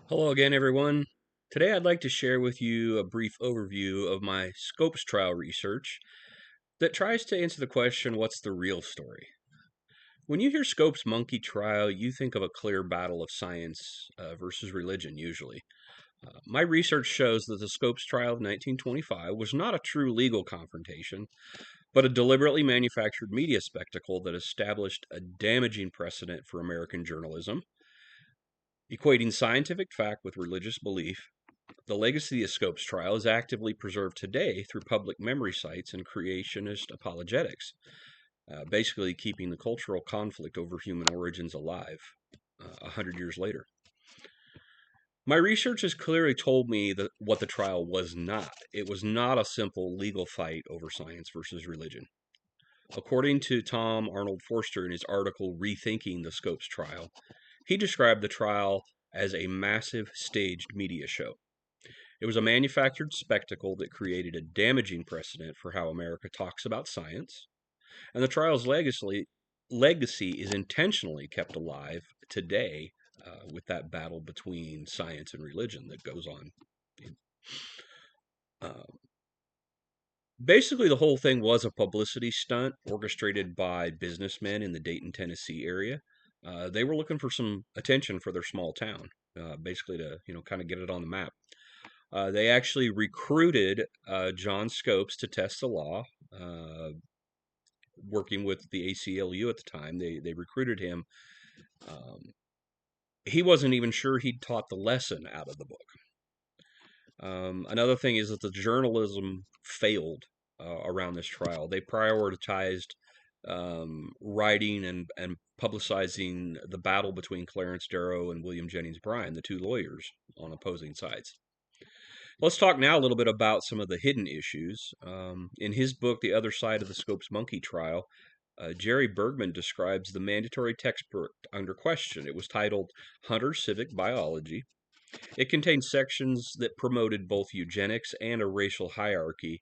Hello again, everyone. Today I'd like to share with you a brief overview of my Scopes trial research that tries to answer the question, what's the real story? When you hear Scopes monkey trial, you think of a clear battle of science versus religion, usually. My research shows that the Scopes trial of 1925 was not a true legal confrontation, but a deliberately manufactured media spectacle that established a damaging precedent for American journalism, equating scientific fact with religious belief. The legacy of Scopes trial is actively preserved today through public memory sites and creationist apologetics, basically keeping the cultural conflict over human origins alive 100 years later. My research has clearly told me that what the trial was not. It was not a simple legal fight over science versus religion. According to Tom Arnold Forster in his article Rethinking the Scopes Trial, he described the trial as a massive staged media show. It was a manufactured spectacle that created a damaging precedent for how America talks about science, and the trial's legacy is intentionally kept alive today with that battle between science and religion that goes on. Uh, Basically, the whole thing was a publicity stunt orchestrated by businessmen in the Dayton, Tennessee area. They were looking for some attention for their small town, basically to kind of get it on the map. They actually recruited John Scopes to test the law, working with the ACLU at the time. They recruited him. Um, he wasn't even sure he'd taught the lesson out of the book. Another thing is that the journalism failed around this trial. They prioritized writing and publicizing the battle between Clarence Darrow and William Jennings Bryan, the two lawyers on opposing sides. Let's talk now a little bit about some of the hidden issues. In his book, The Other Side of the Scopes Monkey Trial, Jerry Bergman describes the mandatory textbook under question. It was titled Hunter Civic Biology. It contained sections that promoted both eugenics and a racial hierarchy.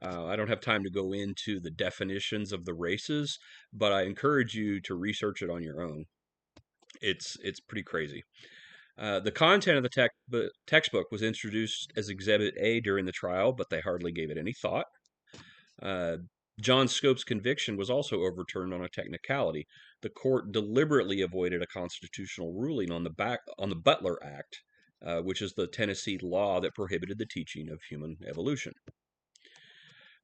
I don't have time to go into the definitions of the races, but I encourage you to research it on your own. It's pretty crazy. The content of the textbook was introduced as Exhibit A during the trial, but they hardly gave it any thought. Uh, John Scope's conviction was also overturned on a technicality. The court deliberately avoided a constitutional ruling on the Butler Act, which is the Tennessee law that prohibited the teaching of human evolution.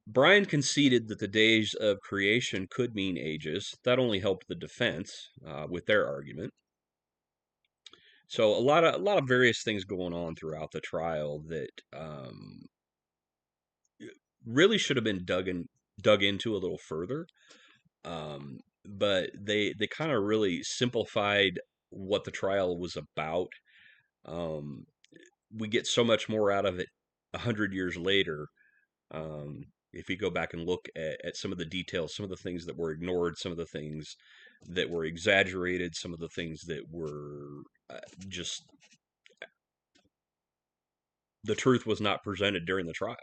Bryan conceded that the days of creation could mean ages. That only helped the defense with their argument. So a lot of various things going on throughout the trial that really should have been dug into a little further. But they kind of really simplified what the trial was about. Um, we get so much more out of it 100 years later. If you go back and look at some of the details, some of the things that were ignored, some of the things that were exaggerated, some of the things that were just the truth was not presented during the trial.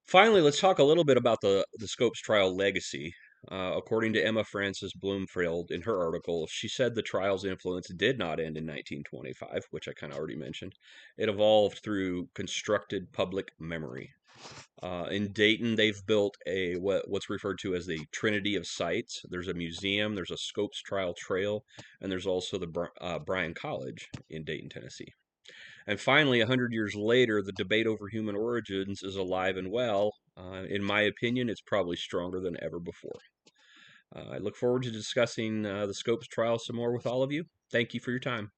Finally, let's talk a little bit about the Scopes trial legacy. According to Emma Frances Bloomfield in her article, she said the trial's influence did not end in 1925, which I kind of already mentioned. It evolved through constructed public memory. In Dayton, they've built what's referred to as the Trinity of Sites. There's a museum, there's a Scopes Trial Trail, and there's also the Bryan College in Dayton, Tennessee. And finally, 100 years later, the debate over human origins is alive and well. In my opinion, it's probably stronger than ever before. I look forward to discussing the Scopes trial some more with all of you. Thank you for your time.